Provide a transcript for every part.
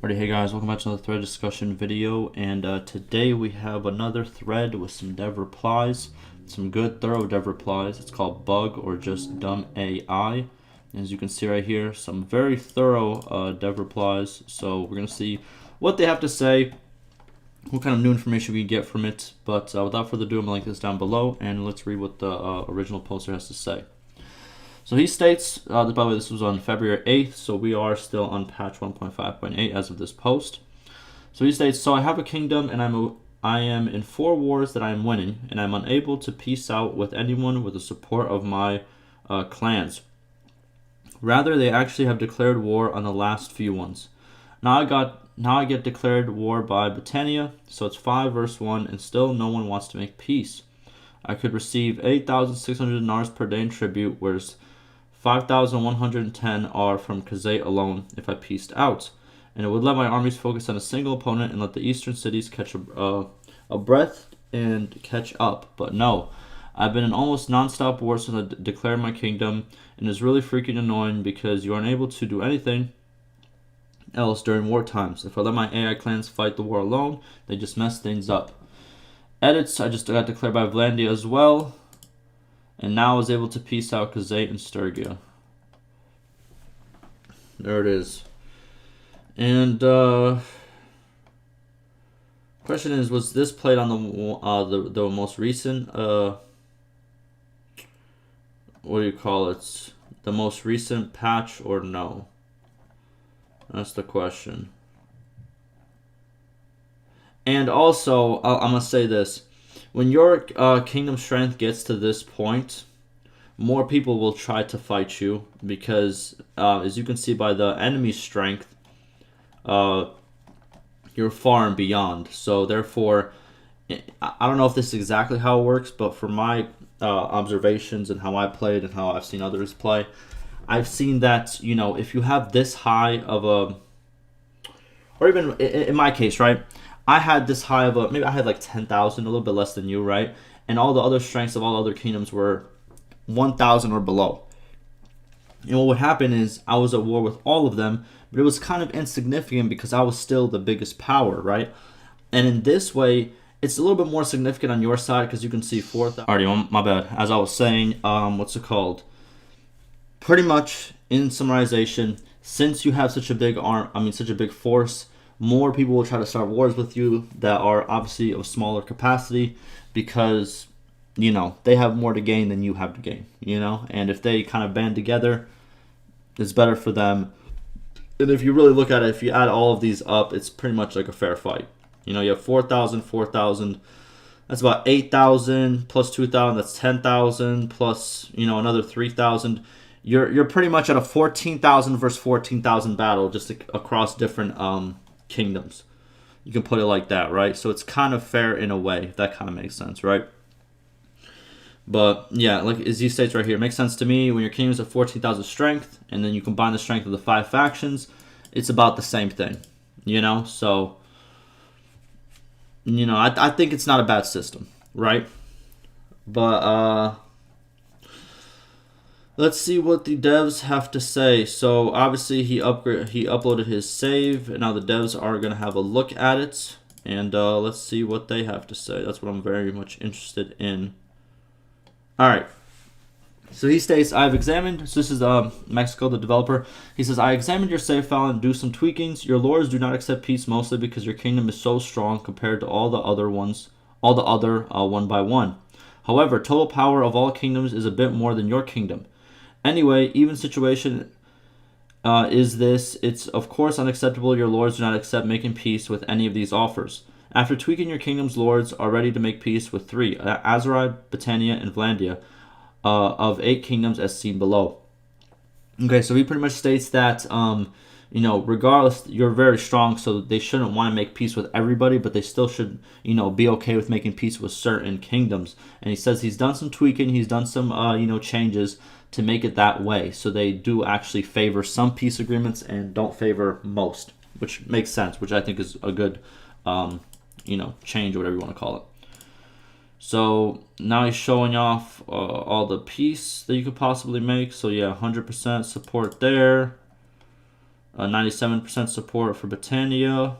Alrighty, hey guys, welcome back to another thread discussion video, and today we have another thread with some dev replies, some good thorough dev replies. It's called Bug or Just Dumb AI. As you can see right here, some very thorough dev replies, so we're going to see what they have to say, what kind of new information we can get from it, but without further ado, I'm going to link this down below, and let's read what the original poster has to say. So he states, by the way, this was on February 8th, so we are still on patch 1.5.8 as of this post. So he states, so I have a kingdom and I am in 4 wars that I am winning, and I'm unable to peace out with anyone with the support of my clans. Rather, they actually have declared war on the last few ones. Now I get declared war by Britannia, so it's 5 versus 1, and still no one wants to make peace. I could receive 8,600 dinars per day in tribute, whereas 5,110 are from Khazate alone if I pieced out, and it would let my armies focus on a single opponent and let the eastern cities catch a breath and catch up. But no, I've been in almost non-stop war since I declared my kingdom, and it's really freaking annoying because you aren't able to do anything else during war times. If I let my AI clans fight the war alone, they just mess things up. Edits, I just got declared by Vlandia as well, and now I was able to peace out Khazate and Sturgia. There it is. And question is, was this played on the most recent what do you call it? The most recent patch or no? That's the question. And also, I'm gonna say this. When your kingdom strength gets to this point, more people will try to fight you because, as you can see by the enemy strength, you're far and beyond. So therefore, I don't know if this is exactly how it works, but from my observations and how I played and how I've seen others play, I've seen that, you know, if you have this high of a, or even in my case, right? I had this high of maybe I had like 10,000, a little bit less than you, right? And all the other strengths of all other kingdoms were 1,000 or below. And what would happen is I was at war with all of them, but it was kind of insignificant because I was still the biggest power, right? And in this way, it's a little bit more significant on your side because you can see 4,000. Alrighty, my bad. As I was saying, what's it called? Pretty much in summarization, since you have such a big such a big force, more people will try to start wars with you that are obviously of smaller capacity because, you know, they have more to gain than you have to gain, you know? And if they kind of band together, it's better for them. And if you really look at it, if you add all of these up, it's pretty much like a fair fight. You know, you have 4,000, 4,000. That's about 8,000 plus 2,000. That's 10,000 plus, you know, another 3,000. You're pretty much at a 14,000 versus 14,000 battle just across different kingdoms. You can put it like that, right? So it's kind of fair in a way, if that kind of makes sense, right? But yeah, like as he states right here, it makes sense to me. When your kingdom's at 14,000 strength, and then you combine the strength of the 5 factions, it's about the same thing, you know? So, you know, I think it's not a bad system, right? But let's see what the devs have to say. So obviously he uploaded his save, and now the devs are gonna have a look at it, and let's see what they have to say. That's what I'm very much interested in. All right. So he states, I've examined, so this is Mexico, the developer. He says, I examined your save file and do some tweakings. Your lords do not accept peace mostly because your kingdom is so strong compared to all the other one by one. However, total power of all kingdoms is a bit more than your kingdom. Anyway, even situation is this. It's of course unacceptable your lords do not accept making peace with any of these offers. After tweaking, your kingdom's lords are ready to make peace with 3, Azerai, Britannia, and Vlandia, of 8 kingdoms as seen below. Okay, so he pretty much states that, you know, regardless, you're very strong, so they shouldn't want to make peace with everybody, but they still should, you know, be okay with making peace with certain kingdoms. And he says he's done some tweaking, he's done some, you know, changes to make it that way. So they do actually favor some peace agreements and don't favor most, which makes sense, which I think is a good, you know, change or whatever you want to call it. So now he's showing off all the peace that you could possibly make. So yeah, 100% support there. 97% support for Britannia,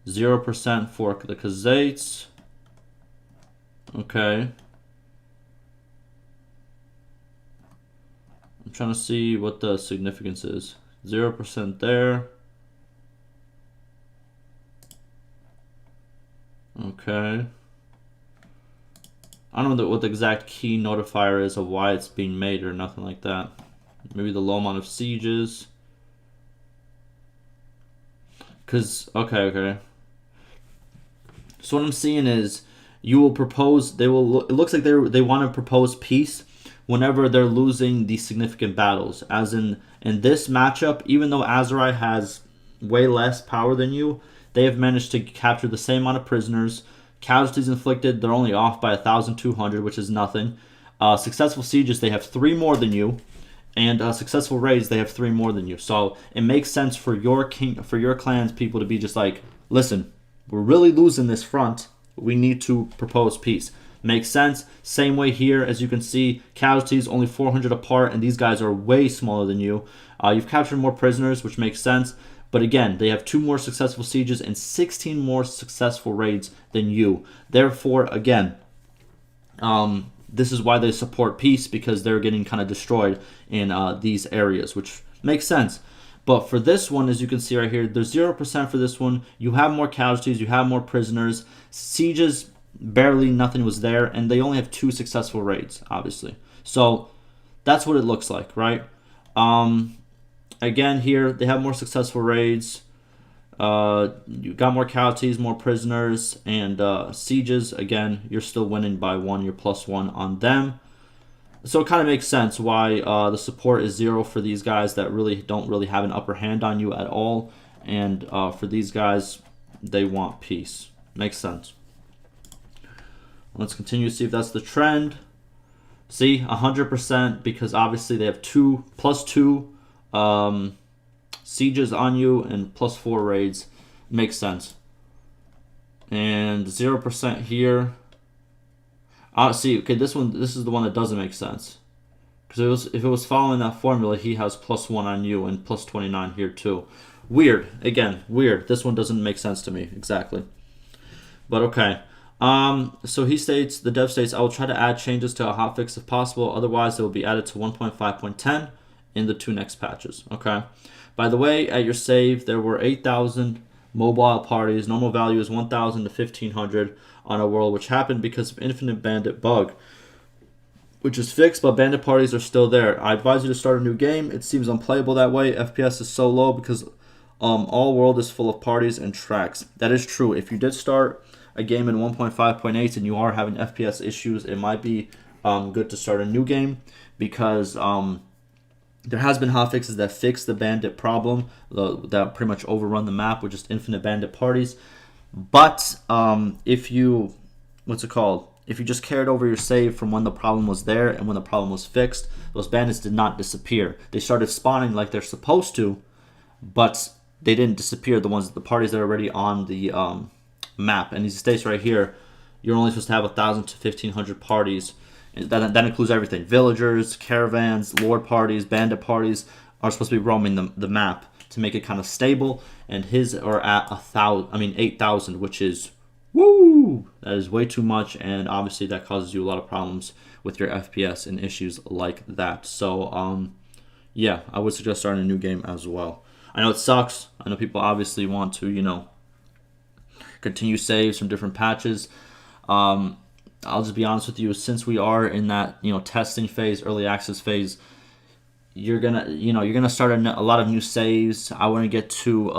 0% for the Khazaits. Okay. I'm trying to see what the significance is. 0% there. Okay. I don't know what the exact key notifier is of why it's being made or nothing like that. Maybe the low amount of sieges. Okay. So what I'm seeing is you will propose. It looks like they want to propose peace whenever they're losing these significant battles. As in this matchup, even though Azerai has way less power than you, they have managed to capture the same amount of prisoners. Casualties inflicted, they're only off by 1,200, which is nothing. Successful sieges, they have 3 more than you. And successful raids, they have 3 more than you. So it makes sense for your clan's people to be just like, listen, we're really losing this front. We need to propose peace. Makes sense. Same way here, as you can see, casualties only 400 apart, and these guys are way smaller than you. You've captured more prisoners, which makes sense. But again, they have 2 more successful sieges and 16 more successful raids than you. Therefore, again, this is why they support peace, because they're getting kind of destroyed in these areas, which makes sense. But for this one, as you can see right here, there's 0% for this one. You have more casualties, you have more prisoners. Sieges, barely nothing was there, and they only have 2 successful raids, obviously. So that's what it looks like, right? Again, here, they have more successful raids. You got more casualties, more prisoners, and sieges. Again, you're still winning by 1. You're +1 on them. So it kind of makes sense why the support is 0 for these guys that don't really have an upper hand on you at all. And for these guys, they want peace. Makes sense. Let's continue to see if that's the trend. See, 100%, because obviously they have +2 sieges on you and +4 raids. Makes sense. And 0% here. See, okay, this is the one that doesn't make sense. Because if it was following that formula, he has +1 on you and +29 here too. Weird. Again, weird. This one doesn't make sense to me exactly. But okay. So the dev states, I will try to add changes to a hotfix if possible. Otherwise, it will be added to 1.5.10 in the 2 next patches. Okay. By the way, at your save, there were 8,000 mobile parties. Normal value is 1,000 to 1,500 on a world, which happened because of Infinite Bandit bug, which is fixed, but bandit parties are still there. I advise you to start a new game. It seems unplayable that way. FPS is so low because all world is full of parties and tracks. That is true. If you did start a game in 1.5.8 and you are having FPS issues, it might be good to start a new game, because there has been hotfixes that fix the bandit problem that pretty much overrun the map with just infinite bandit parties. But if you just carried over your save from when the problem was there and when the problem was fixed, those bandits did not disappear. They started spawning like they're supposed to, but they didn't disappear. The parties that are already on the map. And these states right here, you're only supposed to have 1,000 to 1,500 parties. That includes everything. Villagers, caravans, lord parties, bandit parties are supposed to be roaming the map to make it kind of stable. And his are at 8,000, which is woo! That is way too much, and obviously that causes you a lot of problems with your FPS and issues like that. So yeah, I would suggest starting a new game as well. I know it sucks. I know people obviously want to, continue saves from different patches. I'll just be honest with you, since we are in that, testing phase, early access phase, you're gonna start a lot of new saves. I wouldn't get too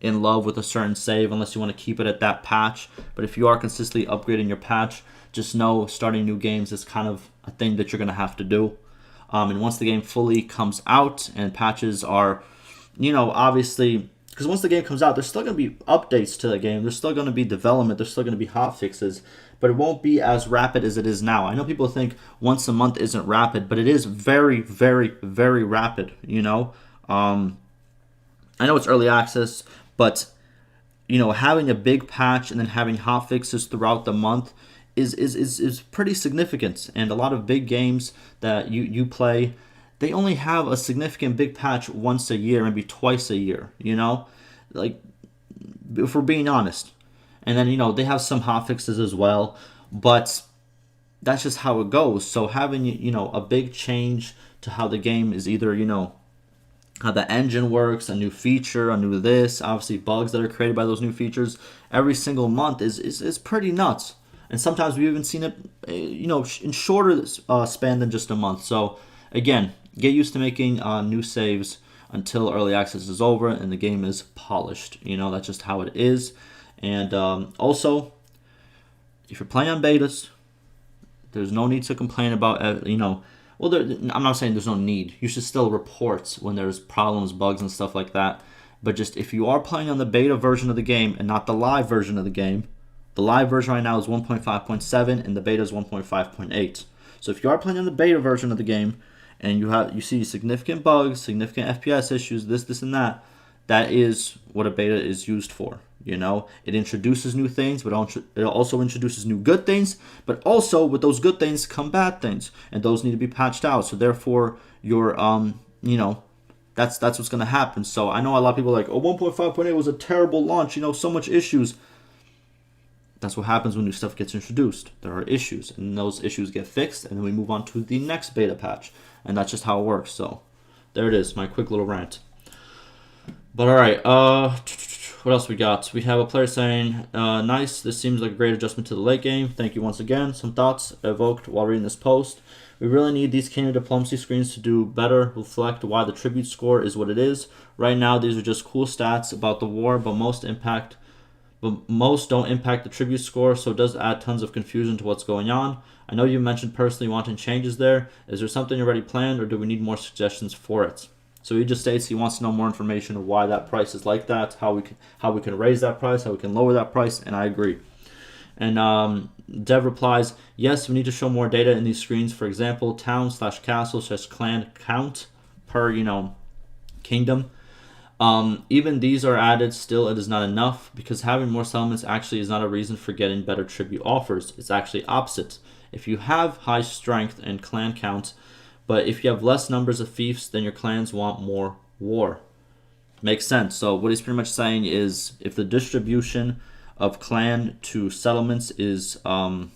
in love with a certain save unless you want to keep it at that patch. But if you are consistently upgrading your patch, just know starting new games is kind of a thing that you're gonna have to do. And once the game fully comes out and patches are, obviously, because once the game comes out, there's still going to be updates to the game. There's still going to be development. There's still going to be hotfixes. But it won't be as rapid as it is now. I know people think once a month isn't rapid, but it is very, very, very rapid, I know it's early access, but, having a big patch and then having hotfixes throughout the month is pretty significant. And a lot of big games that you play, they only have a significant big patch once a year, maybe twice a year, you know? Like, if we're being honest. And then, they have some hot fixes as well, but that's just how it goes. So having, a big change to how the game is either, how the engine works, a new feature, a new this, obviously bugs that are created by those new features every single month is pretty nuts. And sometimes we've even seen it, in shorter span than just a month. So again, get used to making new saves until early access is over and the game is polished. That's just how it is. And also, if you're playing on betas, there's no need to complain about, well, I'm not saying there's no need. You should still report when there's problems, bugs, and stuff like that. But just if you are playing on the beta version of the game and not the live version of the game, the live version right now is 1.5.7 and the beta is 1.5.8. So if you are playing on the beta version of the game and you see significant bugs, significant FPS issues, this, and that, that is what a beta is used for. It introduces new things, but it also introduces new good things. But also, with those good things come bad things, and those need to be patched out. So therefore, you're that's what's gonna happen. So I know a lot of people are like, oh, 1.5.8 was a terrible launch. So much issues. That's what happens when new stuff gets introduced. There are issues, and those issues get fixed, and then we move on to the next beta patch, and that's just how it works. So there it is, my quick little rant. But all right, what else we got? We have a player saying, nice, this seems like a great adjustment to the late game. Thank you once again. Some thoughts evoked while reading this post. We really need these Kingdom Diplomacy screens to do better, reflect why the tribute score is what it is. Right now, these are just cool stats about the war, but most don't impact the tribute score, so it does add tons of confusion to what's going on. I know you mentioned personally wanting changes there. Is there something already planned, or do we need more suggestions for it? So he just states he wants to know more information of why that price is like that, how we can raise that price, how we can lower that price, and I agree. And Dev replies, yes, we need to show more data in these screens. For example, town/castle/clan count per, kingdom. Even these are added, still it is not enough, because having more settlements actually is not a reason for getting better tribute offers. It's actually opposite. If you have high strength and clan count, but if you have less numbers of fiefs, then your clans want more war. Makes sense. So what he's pretty much saying is, if the distribution of clan to settlements is, how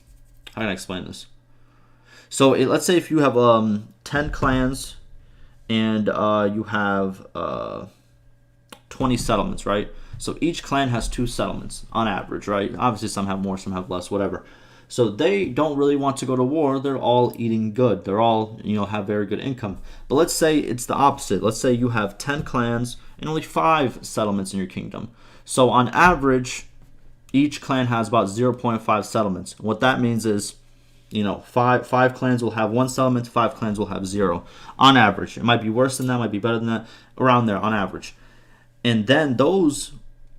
can I explain this? So let's say if you have 10 clans and you have 20 settlements, right? So each clan has 2 settlements on average, right? Obviously some have more, some have less, whatever. So they don't really want to go to war. They're all eating good. They're all, have very good income. But let's say it's the opposite. Let's say you have 10 clans and only 5 settlements in your kingdom. So on average, each clan has about 0.5 settlements. What that means is, five clans will have 1 settlement, 5 clans will have 0 on average. It might be worse than that, might be better than that, around there on average. And then those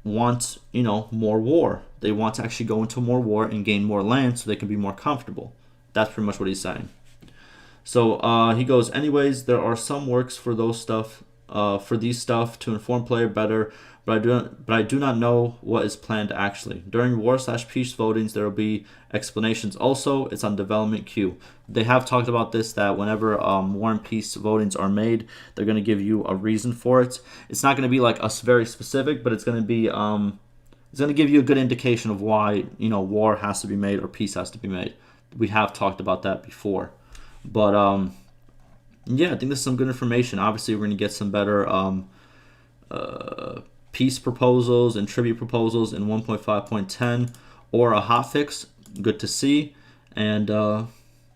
want, more war. They want to actually go into more war and gain more land so they can be more comfortable. That's pretty much what he's saying. So he goes, anyways, there are some works for those stuff, for these stuff to inform player better, but I do not know what is planned actually. During war/peace votings, there will be explanations. Also, it's on development queue. They have talked about this, that whenever war and peace votings are made, they're going to give you a reason for it. It's not going to be like us very specific, but it's going to be it's going to give you a good indication of why war has to be made or peace has to be made. We have talked about that before, but yeah, I think this is some good information. Obviously, we're going to get some better peace proposals and tribute proposals in 1.5.10 or a hotfix. Good to see. And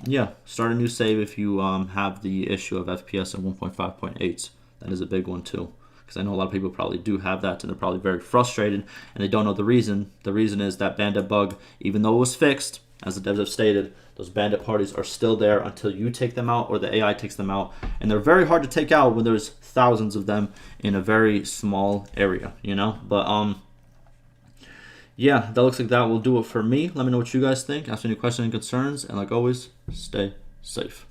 yeah, start a new save if you have the issue of FPS at 1.5.8. That is a big one too, because I know a lot of people probably do have that and they're probably very frustrated and they don't know the reason. The reason is that bandit bug, even though it was fixed, as the devs have stated, those bandit parties are still there until you take them out or the AI takes them out. And they're very hard to take out when there's thousands of them in a very small area, But yeah, that looks like that will do it for me. Let me know what you guys think. Ask me any questions and concerns. And like always, stay safe.